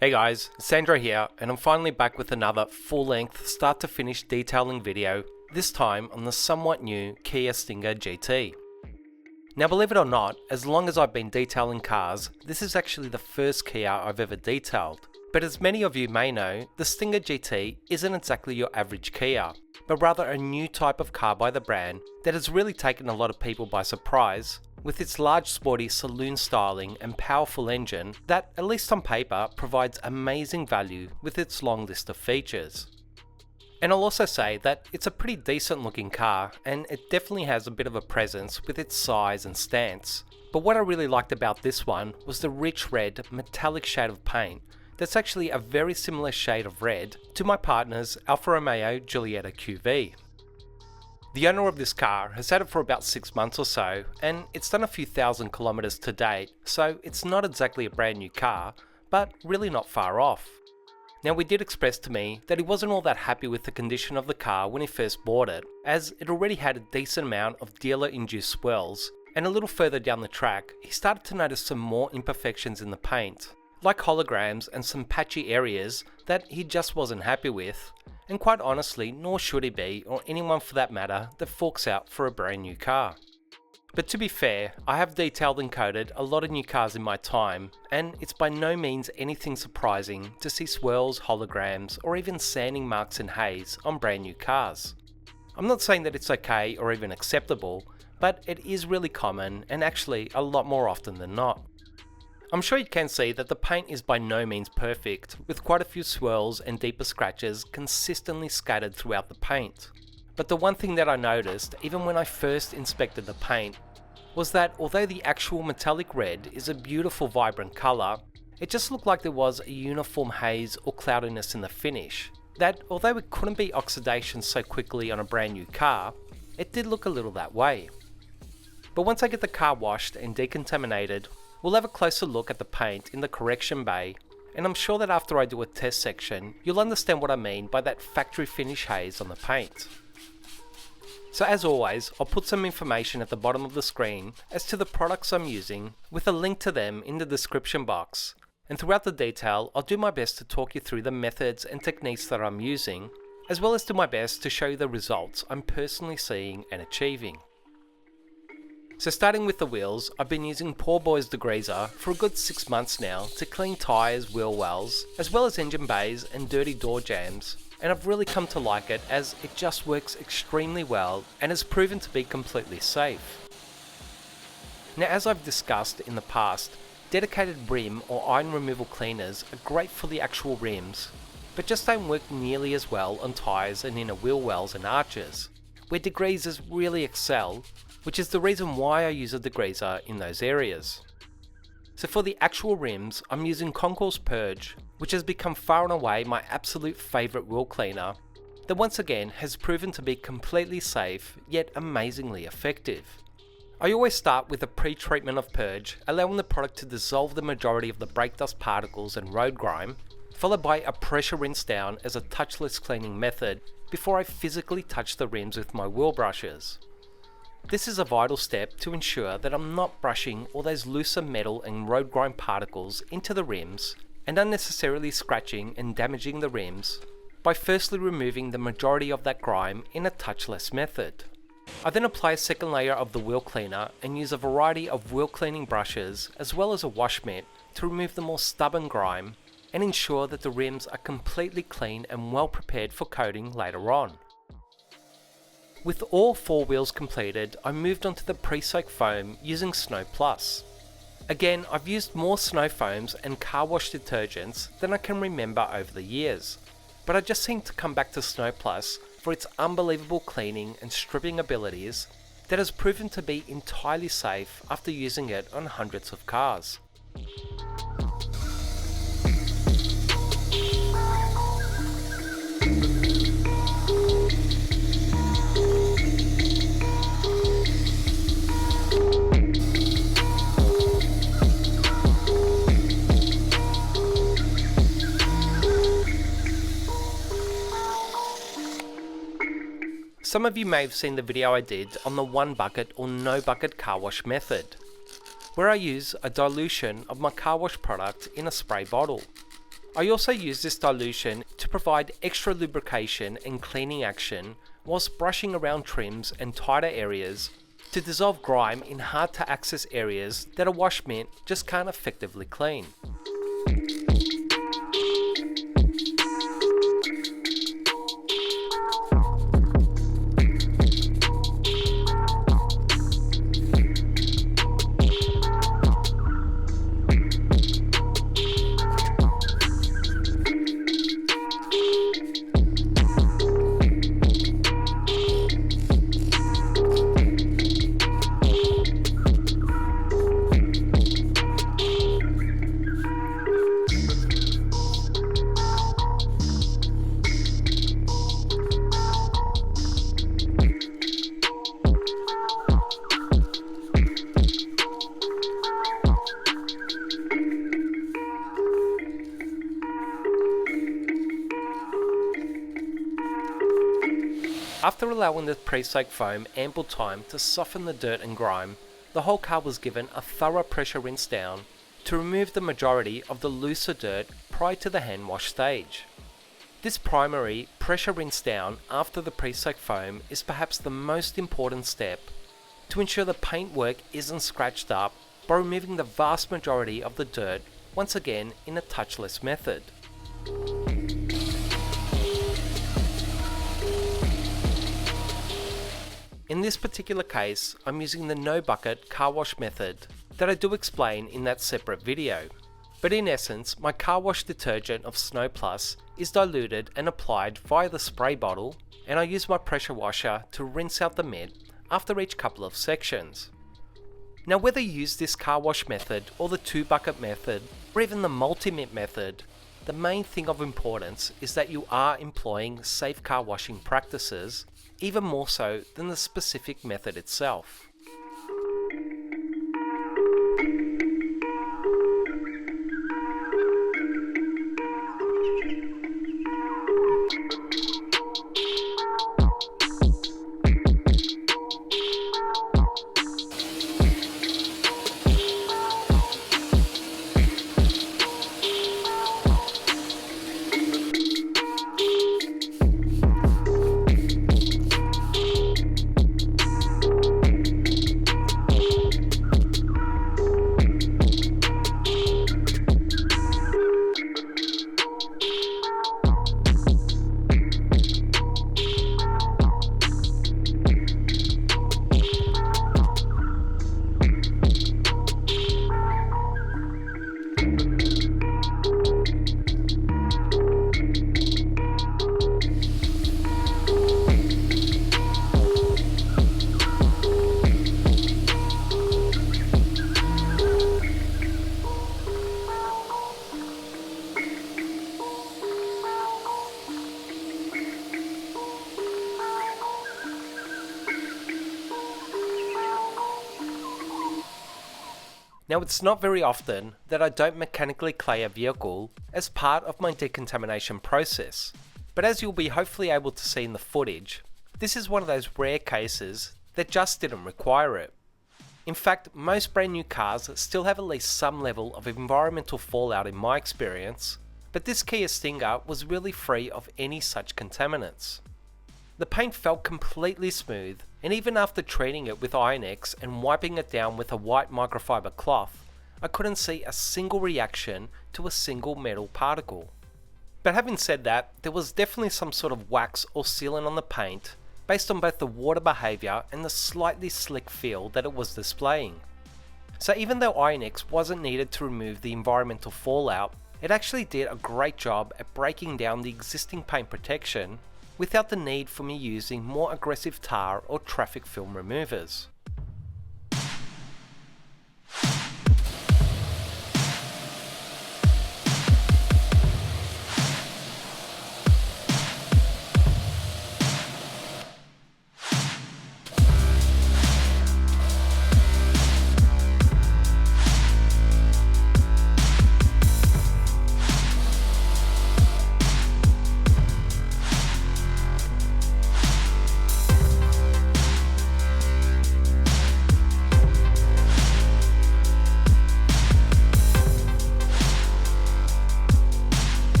Hey guys, Sandro here, and I'm finally back with another full-length start-to-finish detailing video, this time on the somewhat new Kia Stinger GT. Now believe it or not, as long as I've been detailing cars, this is actually the first Kia I've ever detailed. But as many of you may know, the Stinger GT isn't exactly your average Kia, but rather a new type of car by the brand that has really taken a lot of people by surprise, with its large sporty saloon styling and powerful engine that, at least on paper, provides amazing value with its long list of features. And I'll also say that it's a pretty decent looking car, and it definitely has a bit of a presence with its size and stance. But what I really liked about this one was the rich red metallic shade of paint that's actually a very similar shade of red to my partner's Alfa Romeo Giulietta QV. The owner of this car has had it for about 6 months or so, and it's done a few thousand kilometers to date, so it's not exactly a brand new car, but really not far off. Now, he did express to me that he wasn't all that happy with the condition of the car when he first bought it, as it already had a decent amount of dealer-induced swells, and a little further down the track, he started to notice some more imperfections in the paint, like holograms and some patchy areas that he just wasn't happy with. And quite honestly, nor should he be, or anyone for that matter, that forks out for a brand new car. But to be fair, I have detailed and coated a lot of new cars in my time, and it's by no means anything surprising to see swirls, holograms, or even sanding marks and haze on brand new cars. I'm not saying that it's okay or even acceptable, but it is really common, and actually a lot more often than not. I'm sure you can see that the paint is by no means perfect, with quite a few swirls and deeper scratches consistently scattered throughout the paint. But the one thing that I noticed, even when I first inspected the paint, was that although the actual metallic red is a beautiful vibrant colour, it just looked like there was a uniform haze or cloudiness in the finish, that although it couldn't be oxidation so quickly on a brand new car, it did look a little that way. But once I get the car washed and decontaminated, we'll have a closer look at the paint in the correction bay, and I'm sure that after I do a test section, you'll understand what I mean by that factory finish haze on the paint. So as always, I'll put some information at the bottom of the screen as to the products I'm using, with a link to them in the description box. And throughout the detail, I'll do my best to talk you through the methods and techniques that I'm using, as well as do my best to show you the results I'm personally seeing and achieving. So starting with the wheels, I've been using Poor Boy's degreaser for a good 6 months now to clean tyres, wheel wells, as well as engine bays and dirty door jams, and I've really come to like it as it just works extremely well and has proven to be completely safe. Now, as I've discussed in the past, dedicated rim or iron removal cleaners are great for the actual rims, but just don't work nearly as well on tyres and inner wheel wells and arches, where degreasers really excel, which is the reason why I use a degreaser in those areas. So for the actual rims, I'm using Concours Purge, which has become far and away my absolute favourite wheel cleaner, that once again has proven to be completely safe, yet amazingly effective. I always start with a pre-treatment of purge, allowing the product to dissolve the majority of the brake dust particles and road grime, followed by a pressure rinse down as a touchless cleaning method before I physically touch the rims with my wheel brushes. This is a vital step to ensure that I'm not brushing all those looser metal and road grime particles into the rims and unnecessarily scratching and damaging the rims by firstly removing the majority of that grime in a touchless method. I then apply a second layer of the wheel cleaner and use a variety of wheel cleaning brushes as well as a wash mitt to remove the more stubborn grime and ensure that the rims are completely clean and well prepared for coating later on. With all 4 wheels completed, I moved on to the pre-soak foam using Snow Plus. Again, I've used more snow foams and car wash detergents than I can remember over the years, but I just seem to come back to Snow Plus for its unbelievable cleaning and stripping abilities that has proven to be entirely safe after using it on hundreds of cars. Some of you may have seen the video I did on the 1 bucket or no bucket car wash method. where I use a dilution of my car wash product in a spray bottle. I also use this dilution to provide extra lubrication and cleaning action whilst brushing around trims and tighter areas to dissolve grime in hard to access areas that a wash mitt just can't effectively clean. After allowing the pre-soak foam ample time to soften the dirt and grime, the whole car was given a thorough pressure rinse down to remove the majority of the looser dirt prior to the hand wash stage. This primary pressure rinse down after the pre-soak foam is perhaps the most important step to ensure the paintwork isn't scratched up by removing the vast majority of the dirt once again in a touchless method. In this particular case, I'm using the no bucket car wash method that I do explain in that separate video. But in essence, my car wash detergent of Snow Plus is diluted and applied via the spray bottle, and I use my pressure washer to rinse out the mitt after each couple of sections. Now whether you use this car wash method or the 2-bucket method or even the multi-mitt method, the main thing of importance is that you are employing safe car washing practices, even more so than the specific method itself. Now it's not very often that I don't mechanically clay a vehicle as part of my decontamination process, but as you'll be hopefully able to see in the footage, this is one of those rare cases that just didn't require it. In fact, most brand new cars still have at least some level of environmental fallout in my experience, but this Kia Stinger was really free of any such contaminants. The paint felt completely smooth, and even after treating it with Iron-X and wiping it down with a white microfiber cloth, I couldn't see a single reaction to a single metal particle. But having said that, there was definitely some sort of wax or sealant on the paint based on both the water behaviour and the slightly slick feel that it was displaying. So even though Iron-X wasn't needed to remove the environmental fallout, it actually did a great job at breaking down the existing paint protection without the need for me using more aggressive tar or traffic film removers.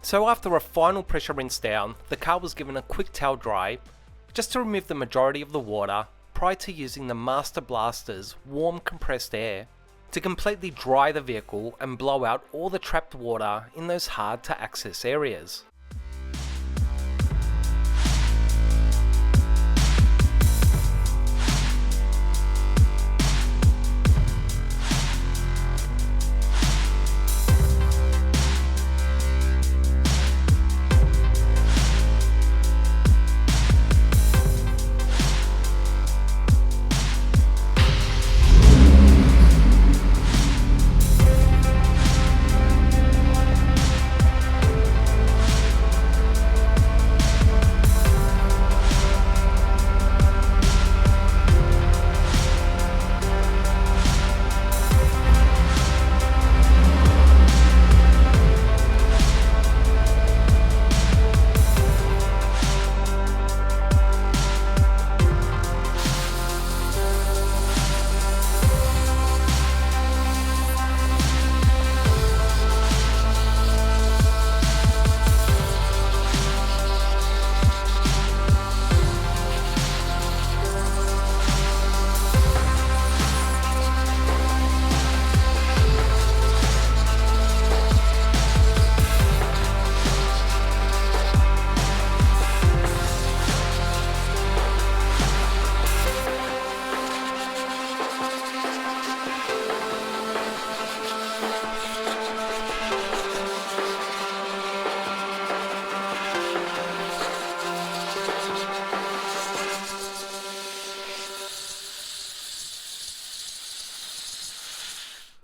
So after a final pressure rinse down, the car was given a quick towel dry, just to remove the majority of the water prior to using the Master Blaster's warm compressed air to completely dry the vehicle and blow out all the trapped water in those hard to access areas.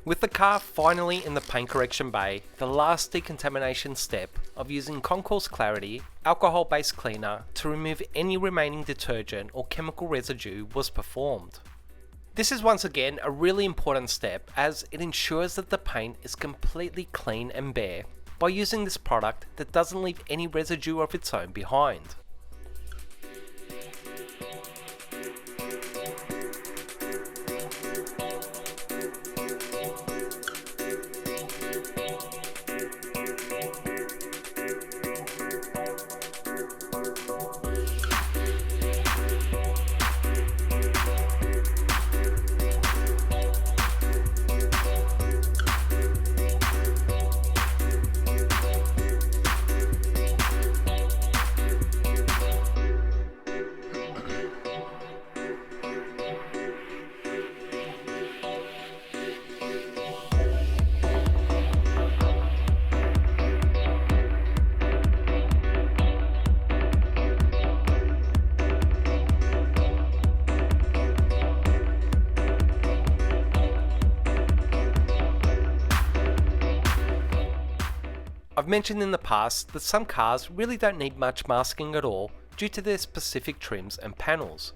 With the car finally in the paint correction bay, the last decontamination step of using Concourse Clarity alcohol-based cleaner to remove any remaining detergent or chemical residue was performed. This is once again a really important step as it ensures that the paint is completely clean and bare by using this product that doesn't leave any residue of its own behind. I've mentioned in the past that some cars really don't need much masking at all due to their specific trims and panels.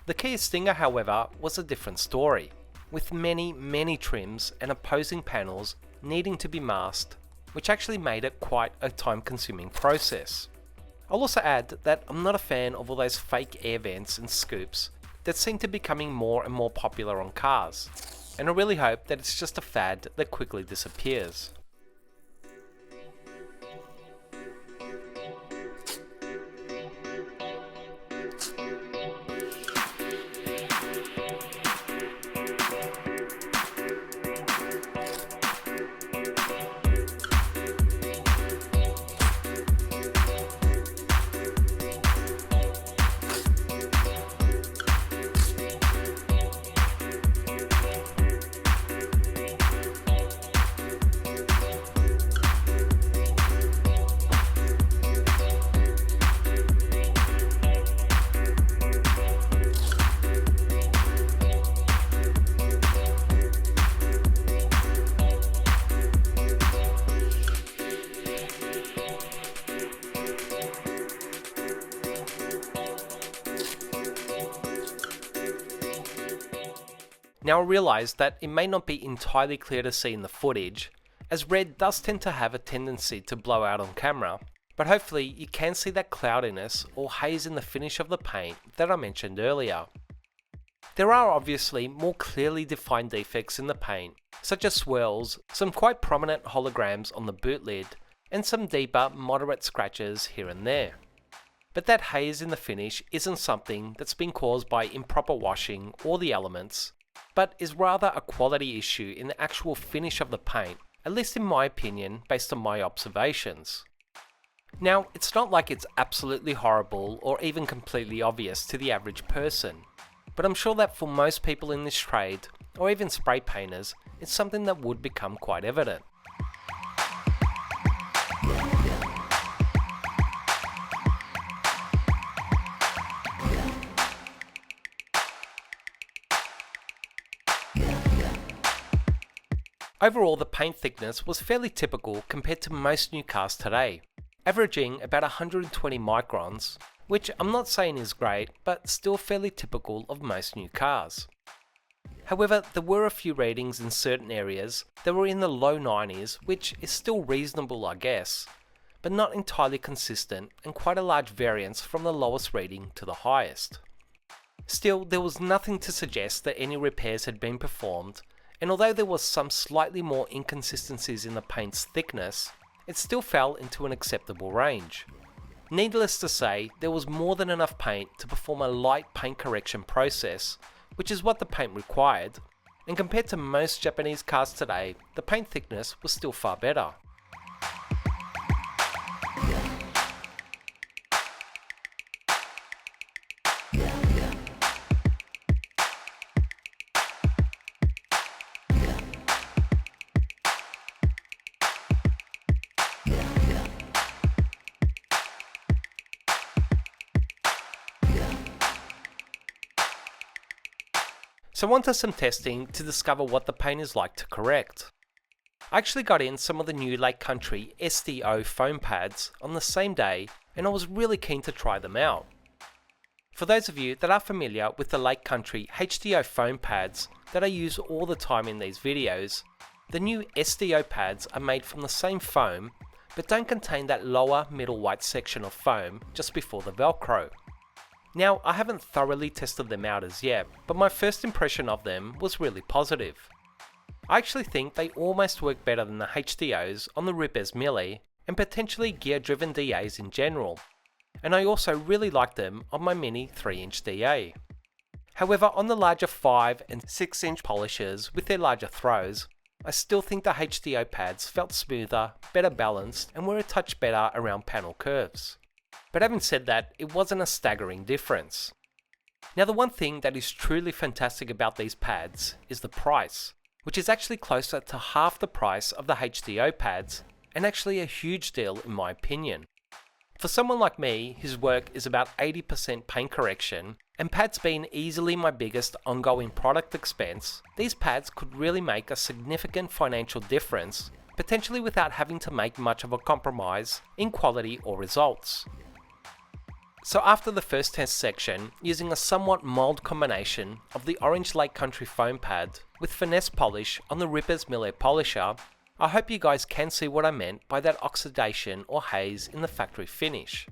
The Kia Stinger, however, was a different story, with many trims and opposing panels needing to be masked, which actually made it quite a time-consuming process. I'll also add that I'm not a fan of all those fake air vents and scoops that seem to be becoming more and more popular on cars, and I really hope that it's just a fad that quickly disappears. Now I realise that it may not be entirely clear to see in the footage, as red does tend to have a tendency to blow out on camera, but hopefully you can see that cloudiness or haze in the finish of the paint that I mentioned earlier. There are obviously more clearly defined defects in the paint, such as swirls, some quite prominent holograms on the boot lid, and some deeper, moderate scratches here and there. But that haze in the finish isn't something that's been caused by improper washing or the elements, but is rather a quality issue in the actual finish of the paint, at least in my opinion based on my observations. Now, it's not like it's absolutely horrible or even completely obvious to the average person, but I'm sure that for most people in this trade, or even spray painters, it's something that would become quite evident. Overall, the paint thickness was fairly typical compared to most new cars today, averaging about 120 microns, which I'm not saying is great, but still fairly typical of most new cars. However, there were a few readings in certain areas that were in the low 90s, which is still reasonable I guess, but not entirely consistent and quite a large variance from the lowest reading to the highest. Still, there was nothing to suggest that any repairs had been performed, and although there was some slightly more inconsistencies in the paint's thickness, it still fell into an acceptable range. Needless to say, there was more than enough paint to perform a light paint correction process, which is what the paint required, and compared to most Japanese cars today, the paint thickness was still far better. So on to some testing to discover what the paint is like to correct. I actually got in some of the new Lake Country SDO foam pads on the same day, and I was really keen to try them out. For those of you that are familiar with the Lake Country HDO foam pads that I use all the time in these videos, the new SDO pads are made from the same foam, but don't contain that lower middle white section of foam just before the Velcro. Now, I haven't thoroughly tested them out as yet, but my first impression of them was really positive. I actually think they almost work better than the HDOs on the Ripes Mille and potentially gear-driven DAs in general, and I also really like them on my mini 3-inch DA. However, on the larger 5 and 6-inch polishers with their larger throws, I still think the HDO pads felt smoother, better balanced, and were a touch better around panel curves. But having said that, it wasn't a staggering difference. Now, the one thing that is truly fantastic about these pads is the price, which is actually closer to half the price of the HDO pads, and actually a huge deal in my opinion. For someone like me, whose work is about 80% paint correction, and pads being easily my biggest ongoing product expense, these pads could really make a significant financial difference, potentially without having to make much of a compromise in quality or results. So after the first test section, using a somewhat mild combination of the orange Lake Country foam pad with finesse polish on the Ripes Mille polisher, I hope you guys can see what I meant by that oxidation or haze in the factory finish.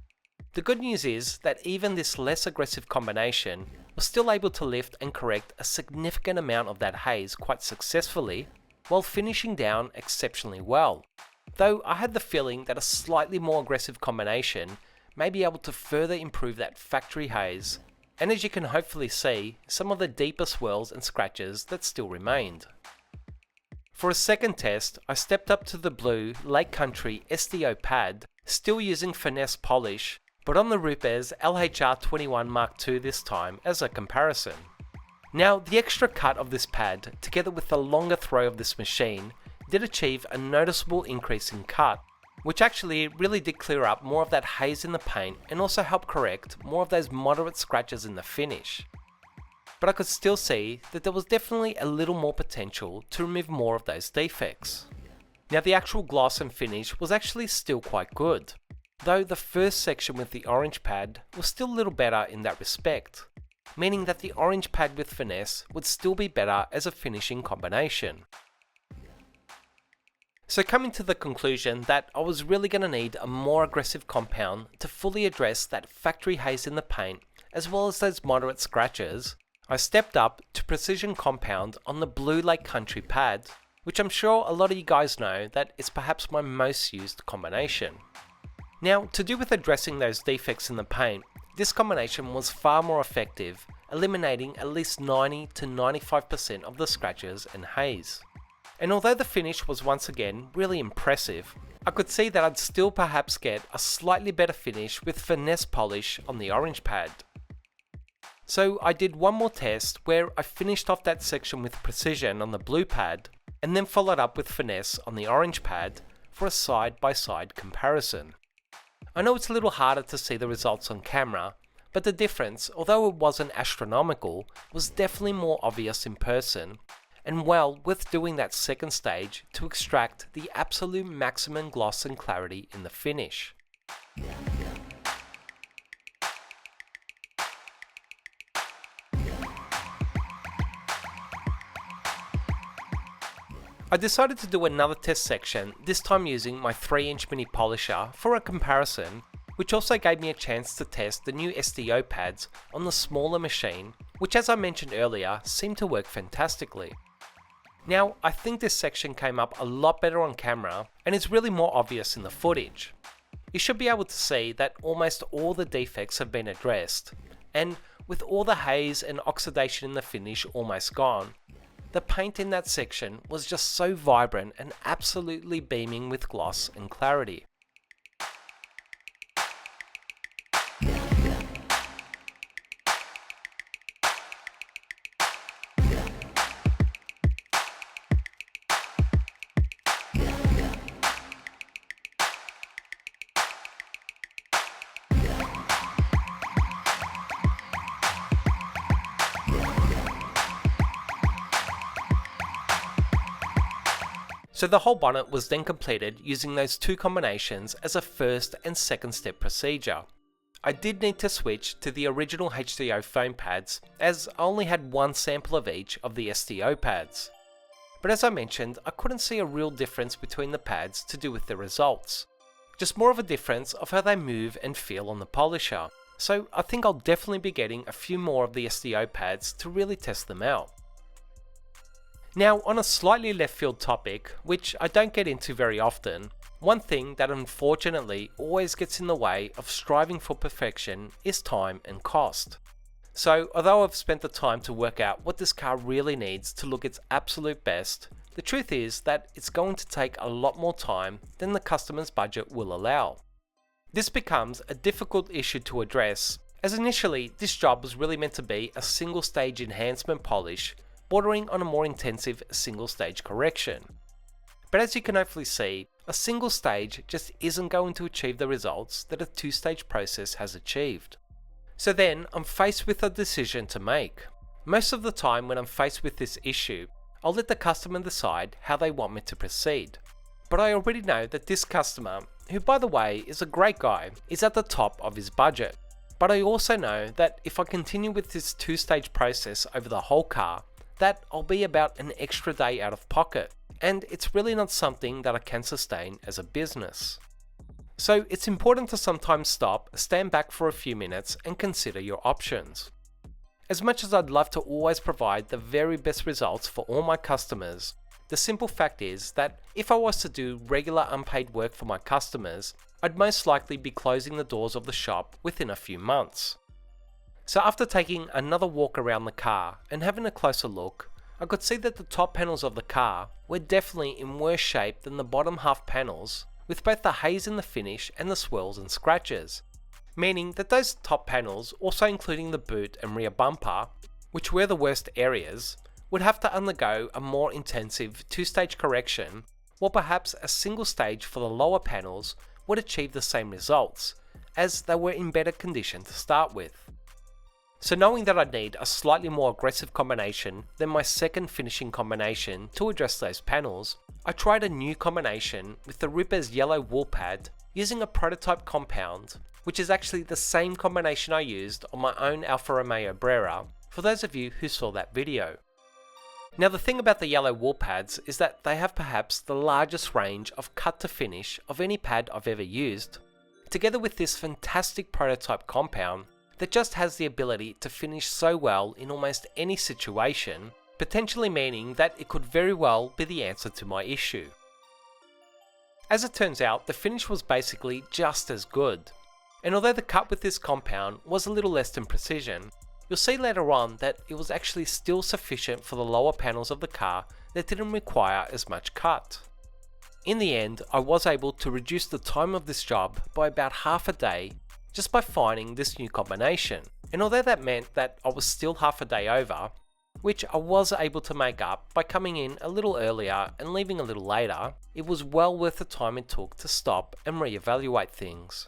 The good news is that even this less aggressive combination was still able to lift and correct a significant amount of that haze quite successfully, while finishing down exceptionally well, though I had the feeling that a slightly more aggressive combination may be able to further improve that factory haze, and as you can hopefully see, some of the deeper swirls and scratches that still remained. For a second test, I stepped up to the blue Lake Country SDO pad, still using finesse polish, but on the Ripes LHR21 Mark II this time as a comparison. Now, the extra cut of this pad, together with the longer throw of this machine, did achieve a noticeable increase in cut, which actually really did clear up more of that haze in the paint and also help correct more of those moderate scratches in the finish. But I could still see that there was definitely a little more potential to remove more of those defects. Now, the actual gloss and finish was actually still quite good, though the first section with the orange pad was still a little better in that respect, meaning that the orange pad with finesse would still be better as a finishing combination. So coming to the conclusion that I was really going to need a more aggressive compound to fully address that factory haze in the paint as well as those moderate scratches, I stepped up to Precision Compound on the blue Lake Country pad which I'm sure a lot of you guys know that it's perhaps my most used combination. Now, to do with addressing those defects in the paint, this combination was far more effective, eliminating at least 90 to 95% of the scratches and haze. And although the finish was once again really impressive, I could see that I'd still perhaps get a slightly better finish with finesse polish on the orange pad. So I did one more test where I finished off that section with precision on the blue pad, and then followed up with finesse on the orange pad for a side-by-side comparison. I know it's a little harder to see the results on camera, but the difference, although it wasn't astronomical, was definitely more obvious in person, and well worth doing that second stage to extract the absolute maximum gloss and clarity in the finish. I decided to do another test section, this time using my 3-inch mini polisher for a comparison, which also gave me a chance to test the new SDO pads on the smaller machine, which as I mentioned earlier, seemed to work fantastically. Now, I think this section came up a lot better on camera, and is really more obvious in the footage. You should be able to see that almost all the defects have been addressed, and with all the haze and oxidation in the finish almost gone, the paint in that section was just so vibrant and absolutely beaming with gloss and clarity. So the whole bonnet was then completed using those two combinations as a first and second step procedure. I did need to switch to the original HDO foam pads as I only had one sample of each of the SDO pads. But as I mentioned, I couldn't see a real difference between the pads to do with the results. Just more of a difference of how they move and feel on the polisher. So I think I'll definitely be getting a few more of the SDO pads to really test them out. Now, on a slightly left field topic, which I don't get into very often, one thing that unfortunately always gets in the way of striving for perfection is time and cost. So, although I've spent the time to work out what this car really needs to look its absolute best, the truth is that it's going to take a lot more time than the customer's budget will allow. This becomes a difficult issue to address, as initially this job was really meant to be a single stage enhancement polish bordering on a more intensive single stage correction. But as you can hopefully see, a single stage just isn't going to achieve the results that a two-stage process has achieved. So then I'm faced with a decision to make. Most of the time when I'm faced with this issue, I'll let the customer decide how they want me to proceed. But I already know that this customer, who by the way is a great guy, is at the top of his budget. But I also know that if I continue with this two-stage process over the whole car, that I'll be about an extra day out of pocket, and it's really not something that I can sustain as a business. So it's important to sometimes stop, stand back for a few minutes and consider your options. As much as I'd love to always provide the very best results for all my customers, the simple fact is that if I was to do regular unpaid work for my customers, I'd most likely be closing the doors of the shop within a few months. So after taking another walk around the car and having a closer look, I could see that the top panels of the car were definitely in worse shape than the bottom half panels, with both the haze in the finish and the swirls and scratches. Meaning that those top panels, also including the boot and rear bumper, which were the worst areas, would have to undergo a more intensive two-stage correction, while perhaps a single stage for the lower panels would achieve the same results, as they were in better condition to start with. So knowing that I'd need a slightly more aggressive combination than my second finishing combination to address those panels, I tried a new combination with the Ripper's yellow wool pad using a prototype compound, which is actually the same combination I used on my own Alfa Romeo Brera, for those of you who saw that video. Now the thing about the yellow wool pads is that they have perhaps the largest range of cut to finish of any pad I've ever used, together with this fantastic prototype compound that just has the ability to finish so well in almost any situation, potentially meaning that it could very well be the answer to my issue. As it turns out, the finish was basically just as good. And although the cut with this compound was a little less than precision, you'll see later on that it was actually still sufficient for the lower panels of the car that didn't require as much cut. In the end, I was able to reduce the time of this job by about half a day just by finding this new combination. And although that meant that I was still half a day over, which I was able to make up by coming in a little earlier and leaving a little later, it was well worth the time it took to stop and reevaluate things.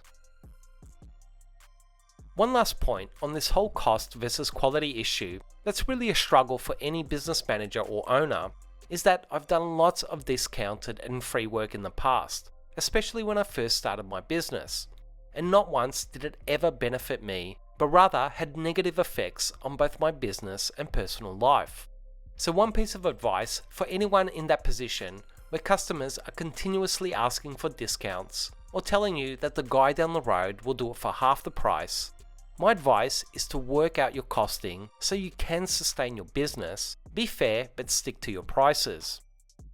One last point on this whole cost versus quality issue that's really a struggle for any business manager or owner is that I've done lots of discounted and free work in the past, especially when I first started my business, and not once did it ever benefit me, but rather had negative effects on both my business and personal life. So one piece of advice for anyone in that position where customers are continuously asking for discounts or telling you that the guy down the road will do it for half the price, my advice is to work out your costing so you can sustain your business, be fair but stick to your prices.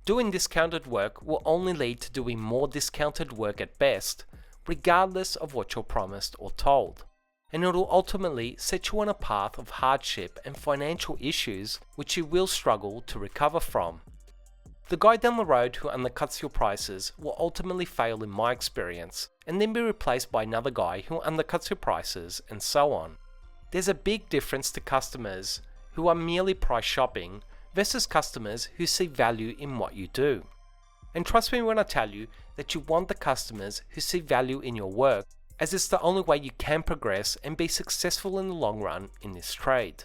Doing discounted work will only lead to doing more discounted work at best, regardless of what you're promised or told. And it will ultimately set you on a path of hardship and financial issues which you will struggle to recover from. The guy down the road who undercuts your prices will ultimately fail in my experience, and then be replaced by another guy who undercuts your prices, and so on. There's a big difference to customers who are merely price shopping versus customers who see value in what you do. And trust me when I tell you that you want the customers who see value in your work, as it's the only way you can progress and be successful in the long run in this trade.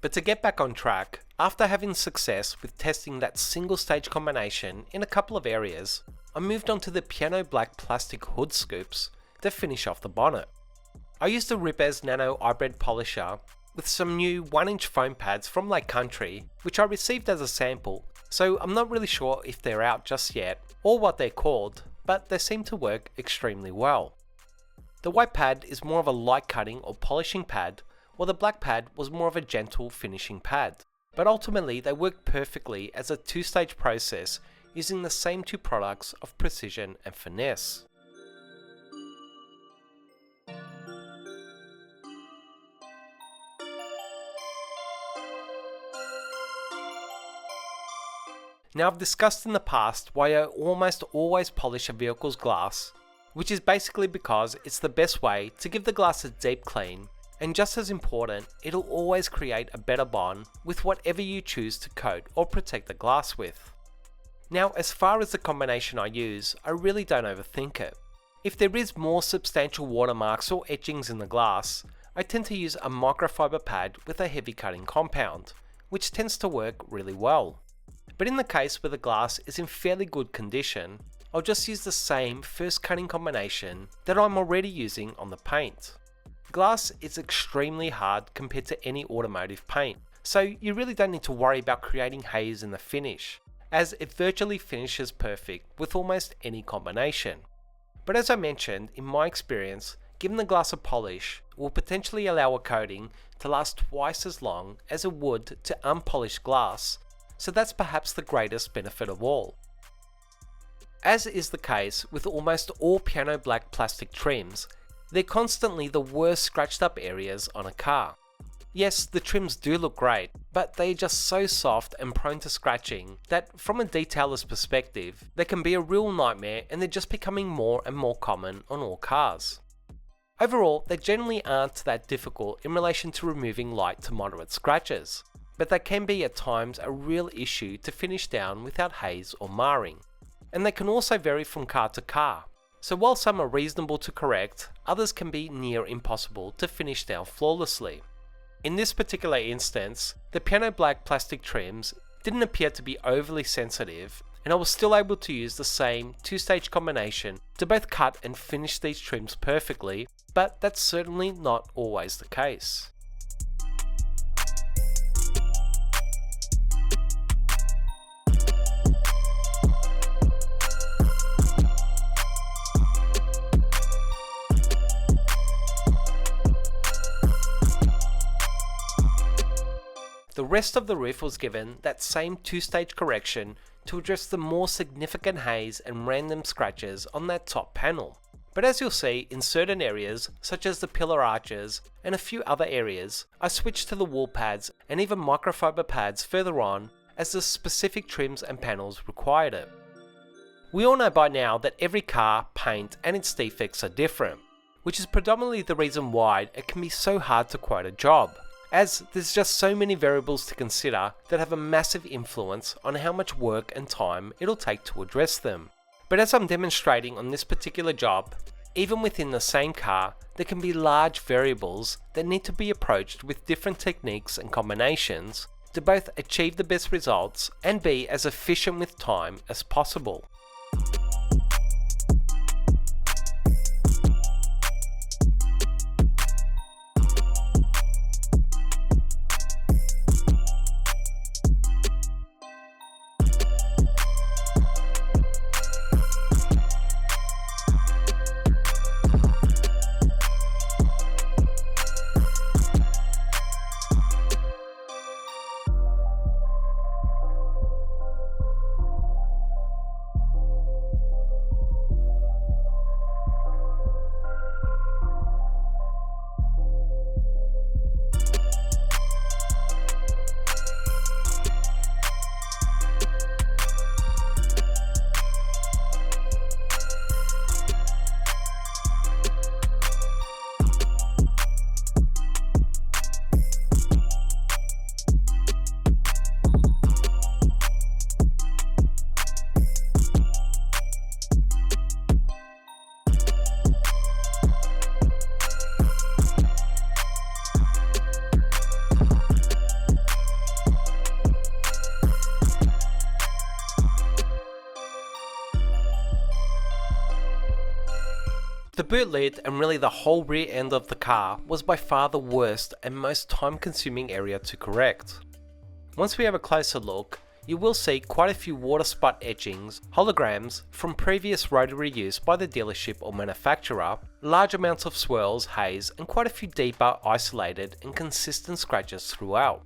But to get back on track, after having success with testing that single stage combination in a couple of areas, I moved on to the piano black plastic hood scoops to finish off the bonnet. I used a Ripez Nano iBread polisher with some new 1-inch foam pads from Lake Country, which I received as a sample, so I'm not really sure if they're out just yet or what they're called, but they seem to work extremely well. The white pad is more of a light cutting or polishing pad, while the black pad was more of a gentle finishing pad. But ultimately they work perfectly as a two-stage process using the same two products of precision and finesse. Now I've discussed in the past why I almost always polish a vehicle's glass, which is basically because it's the best way to give the glass a deep clean, and just as important, it'll always create a better bond with whatever you choose to coat or protect the glass with. Now as far as the combination I use, I really don't overthink it. If there is more substantial watermarks or etchings in the glass, I tend to use a microfiber pad with a heavy cutting compound, which tends to work really well. But in the case where the glass is in fairly good condition, I'll just use the same first cutting combination that I'm already using on the paint. Glass is extremely hard compared to any automotive paint, so you really don't need to worry about creating haze in the finish, as it virtually finishes perfect with almost any combination. But as I mentioned, in my experience, giving the glass a polish will potentially allow a coating to last twice as long as it would to unpolished glass, so that's perhaps the greatest benefit of all. As is the case with almost all piano black plastic trims, they're constantly the worst scratched up areas on a car. Yes, the trims do look great, but they're just so soft and prone to scratching that from a detailer's perspective, they can be a real nightmare, and they're just becoming more and more common on all cars. Overall, they generally aren't that difficult in relation to removing light to moderate scratches, but they can be at times a real issue to finish down without haze or marring. And they can also vary from car to car. So while some are reasonable to correct, others can be near impossible to finish down flawlessly. In this particular instance, the piano black plastic trims didn't appear to be overly sensitive, and I was still able to use the same two-stage combination to both cut and finish these trims perfectly, but that's certainly not always the case. The rest of the roof was given that same two-stage correction to address the more significant haze and random scratches on that top panel. But as you'll see, in certain areas, such as the pillar arches and a few other areas, I switched to the wall pads and even microfiber pads further on as the specific trims and panels required it. We all know by now that every car, paint and its defects are different, which is predominantly the reason why it can be so hard to quote a job, as there's just so many variables to consider that have a massive influence on how much work and time it'll take to address them. But as I'm demonstrating on this particular job, even within the same car, there can be large variables that need to be approached with different techniques and combinations to both achieve the best results and be as efficient with time as possible. The boot lid and really the whole rear end of the car was by far the worst and most time consuming area to correct. Once we have a closer look, you will see quite a few water spot etchings, holograms from previous rotary use by the dealership or manufacturer, large amounts of swirls, haze and quite a few deeper, isolated and consistent scratches throughout.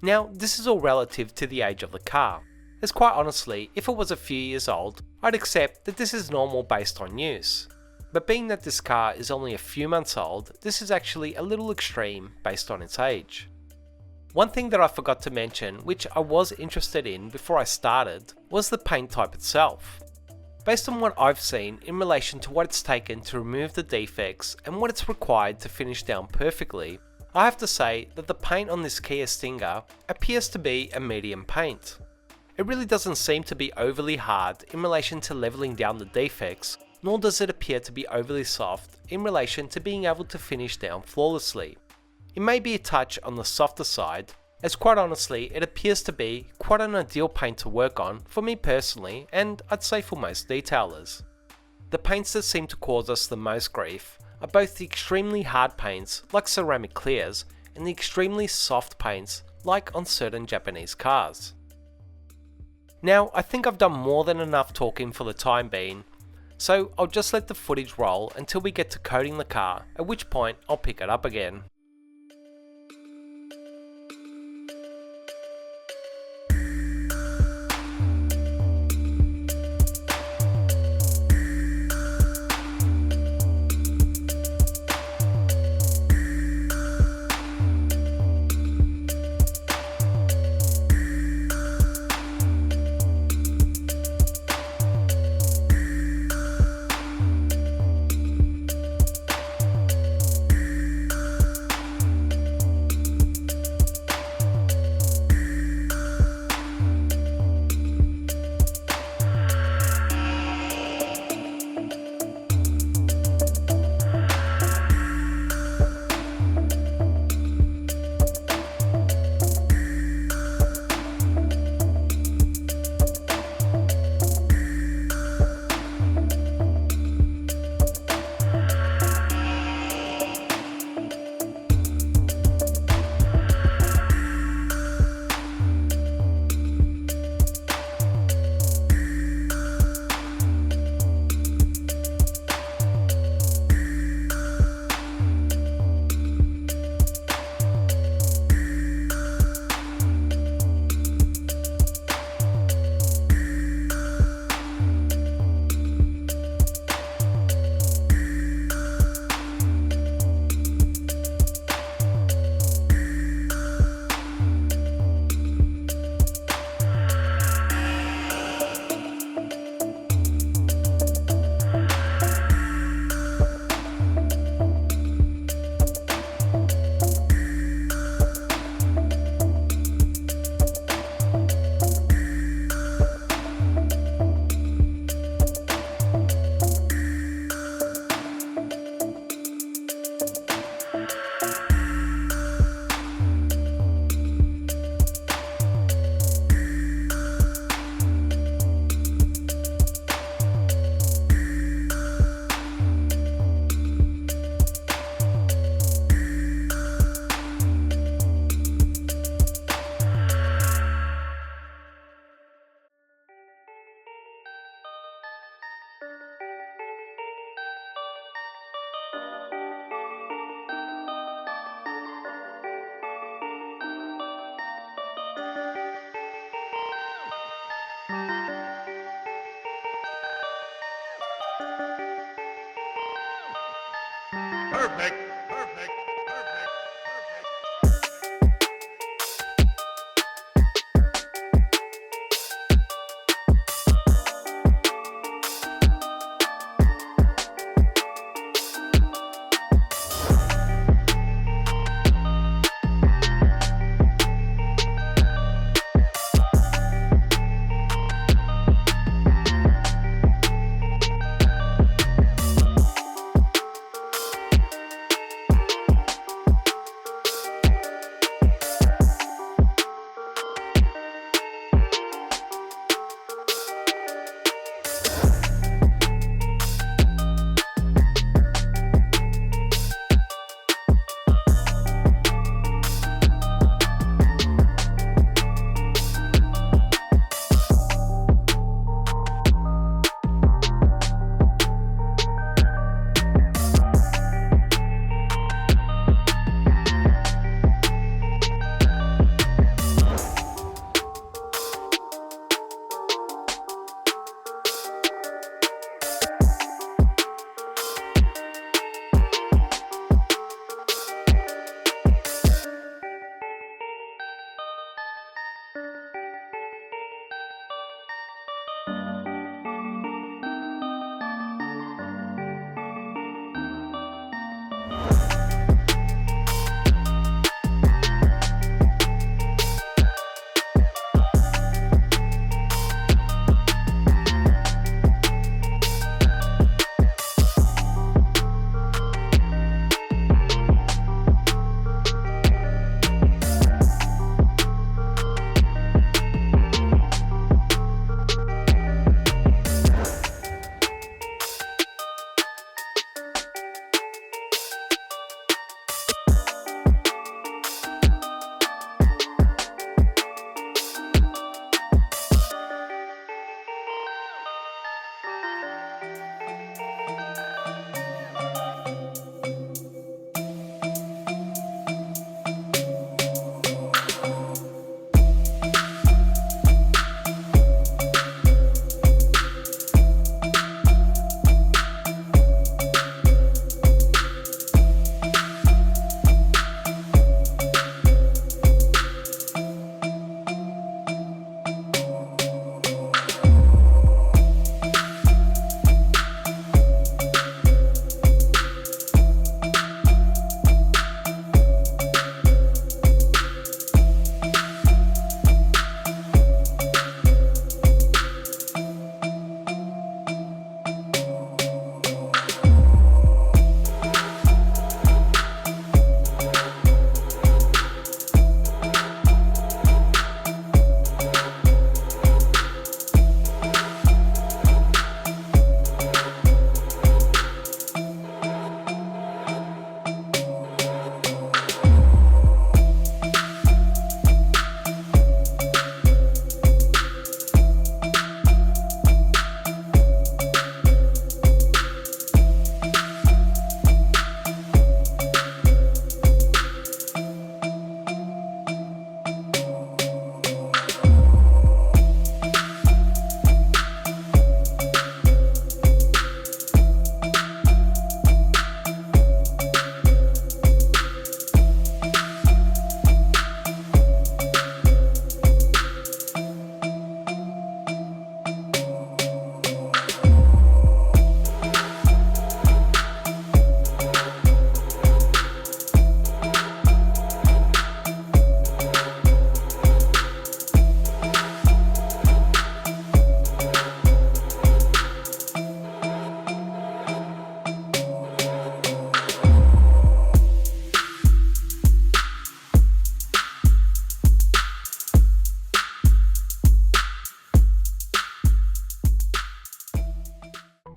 Now this is all relative to the age of the car, as quite honestly if it was a few years old I'd accept that this is normal based on use. But being that this car is only a few months old, this is actually a little extreme based on its age. One thing that I forgot to mention, which I was interested in before I started, was the paint type itself. Based on what I've seen in relation to what it's taken to remove the defects and what it's required to finish down perfectly, I have to say that the paint on this Kia Stinger appears to be a medium paint. It really doesn't seem to be overly hard in relation to leveling down the defects, nor does it appear to be overly soft in relation to being able to finish down flawlessly. It may be a touch on the softer side, as quite honestly it appears to be quite an ideal paint to work on for me personally, and I'd say for most detailers. The paints that seem to cause us the most grief are both the extremely hard paints like ceramic clears and the extremely soft paints like on certain Japanese cars. Now I think I've done more than enough talking for the time being, so I'll just let the footage roll until we get to coating the car, at which point I'll pick it up again. Perfect. Perfect.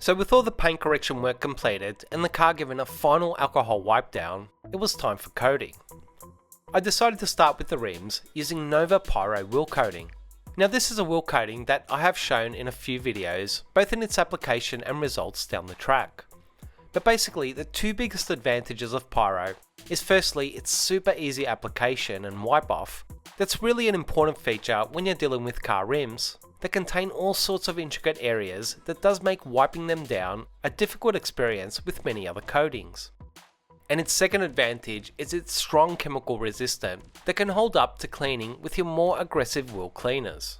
So with all the paint correction work completed and the car given a final alcohol wipe down, it was time for coating. I decided to start with the rims using Nova Pyro wheel coating. Now this is a wheel coating that I have shown in a few videos, both in its application and results down the track. But basically the two biggest advantages of Pyro is firstly its super easy application and wipe off. That's really an important feature when you're dealing with car rims that contain all sorts of intricate areas that does make wiping them down a difficult experience with many other coatings. And its second advantage is its strong chemical resistant that can hold up to cleaning with your more aggressive wheel cleaners.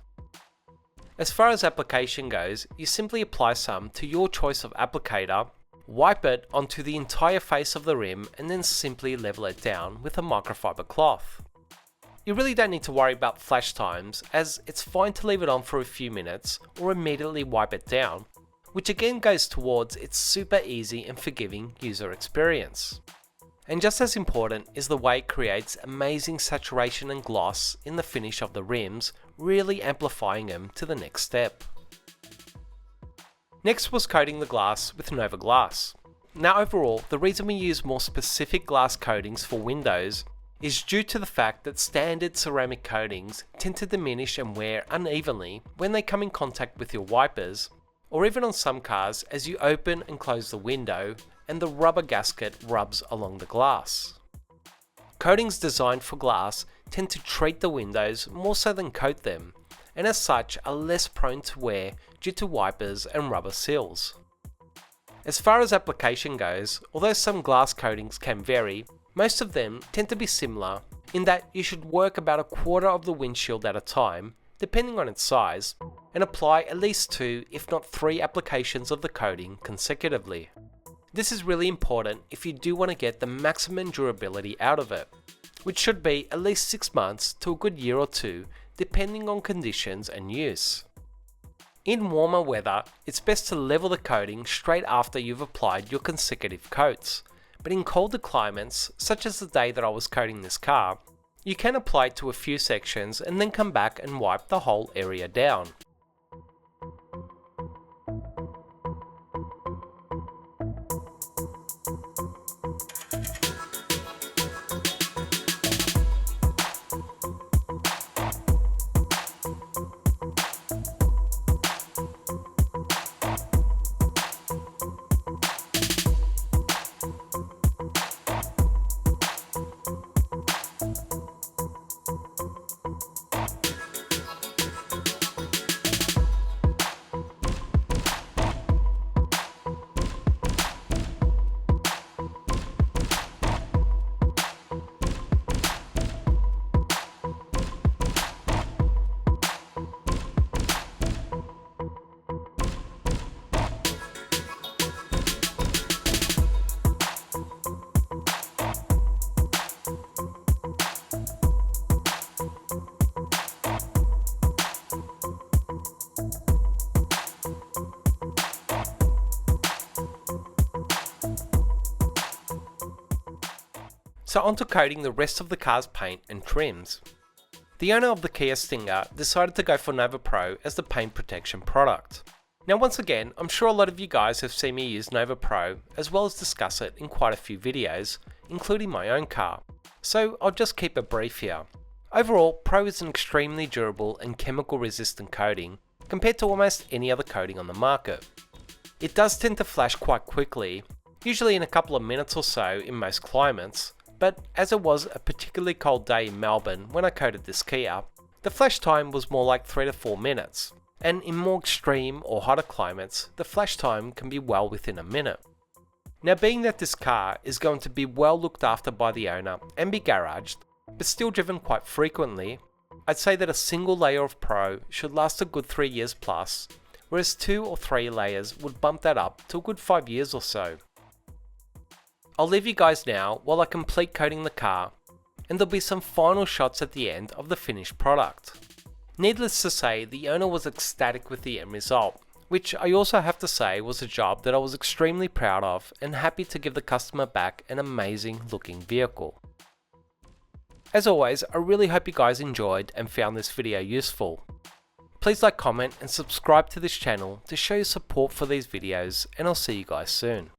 As far as application goes, you simply apply some to your choice of applicator, wipe it onto the entire face of the rim and then simply level it down with a microfiber cloth. You really don't need to worry about flash times, as it's fine to leave it on for a few minutes or immediately wipe it down, which again goes towards its super easy and forgiving user experience. And just as important is the way it creates amazing saturation and gloss in the finish of the rims, really amplifying them to the next step. Next was coating the glass with Nova Glass. Now overall, the reason we use more specific glass coatings for windows is due to the fact that standard ceramic coatings tend to diminish and wear unevenly when they come in contact with your wipers, or even on some cars as you open and close the window and the rubber gasket rubs along the glass. Coatings designed for glass tend to treat the windows more so than coat them, and as such are less prone to wear due to wipers and rubber seals. As far as application goes, although some glass coatings can vary, most of them tend to be similar in that you should work about a quarter of the windshield at a time, depending on its size, and apply at least 2 if not 3 applications of the coating consecutively. This is really important if you do want to get the maximum durability out of it, which should be at least 6 months to a good year or 2 depending on conditions and use. In warmer weather, it's best to level the coating straight after you've applied your consecutive coats, but in colder climates, such as the day that I was coating this car, you can apply it to a few sections and then come back and wipe the whole area down. So onto coating the rest of the car's paint and trims. The owner of the Kia Stinger decided to go for Nova Pro as the paint protection product. Now once again, I'm sure a lot of you guys have seen me use Nova Pro as well as discuss it in quite a few videos, including my own car, so I'll just keep it brief here. Overall, Pro is an extremely durable and chemical resistant coating compared to almost any other coating on the market. It does tend to flash quite quickly, usually in a couple of minutes or so in most climates, but as it was a particularly cold day in Melbourne when I coated this Kia, the flash time was more like 3 to 4 minutes, and in more extreme or hotter climates, the flash time can be well within a minute. Now being that this car is going to be well looked after by the owner and be garaged, but still driven quite frequently, I'd say that a single layer of Pro should last a good 3 years plus, whereas 2 or 3 layers would bump that up to a good 5 years or so. I'll leave you guys now while I complete coating the car, and there'll be some final shots at the end of the finished product. Needless to say, the owner was ecstatic with the end result, which I also have to say was a job that I was extremely proud of and happy to give the customer back an amazing looking vehicle. As always, I really hope you guys enjoyed and found this video useful. Please like, comment and subscribe to this channel to show your support for these videos, and I'll see you guys soon.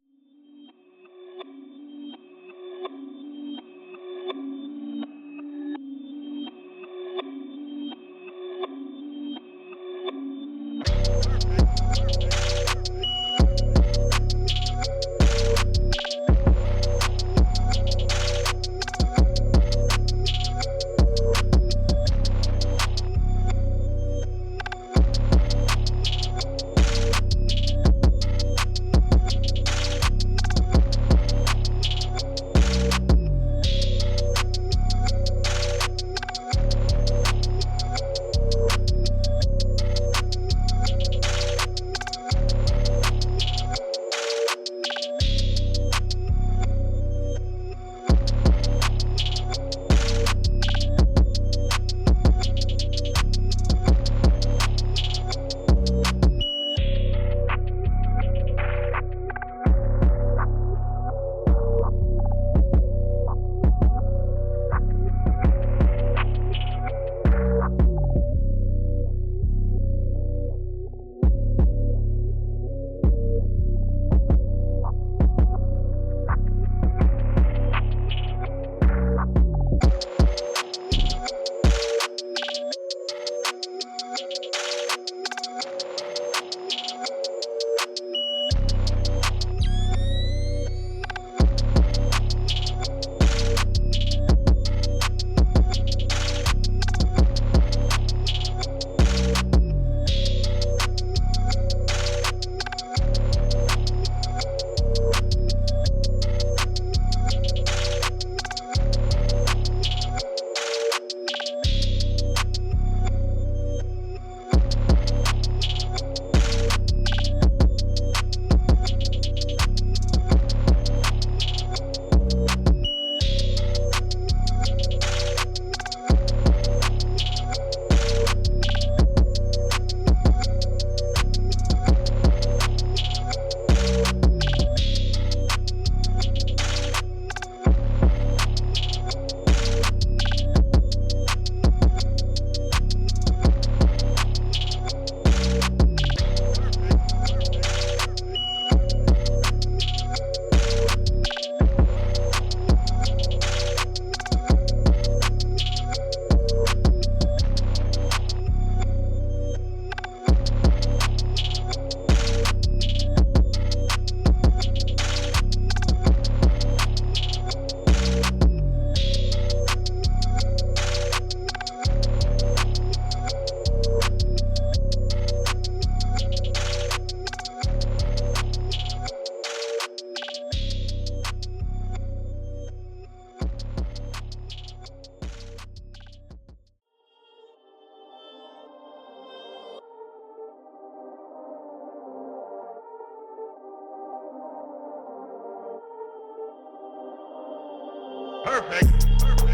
Perfect.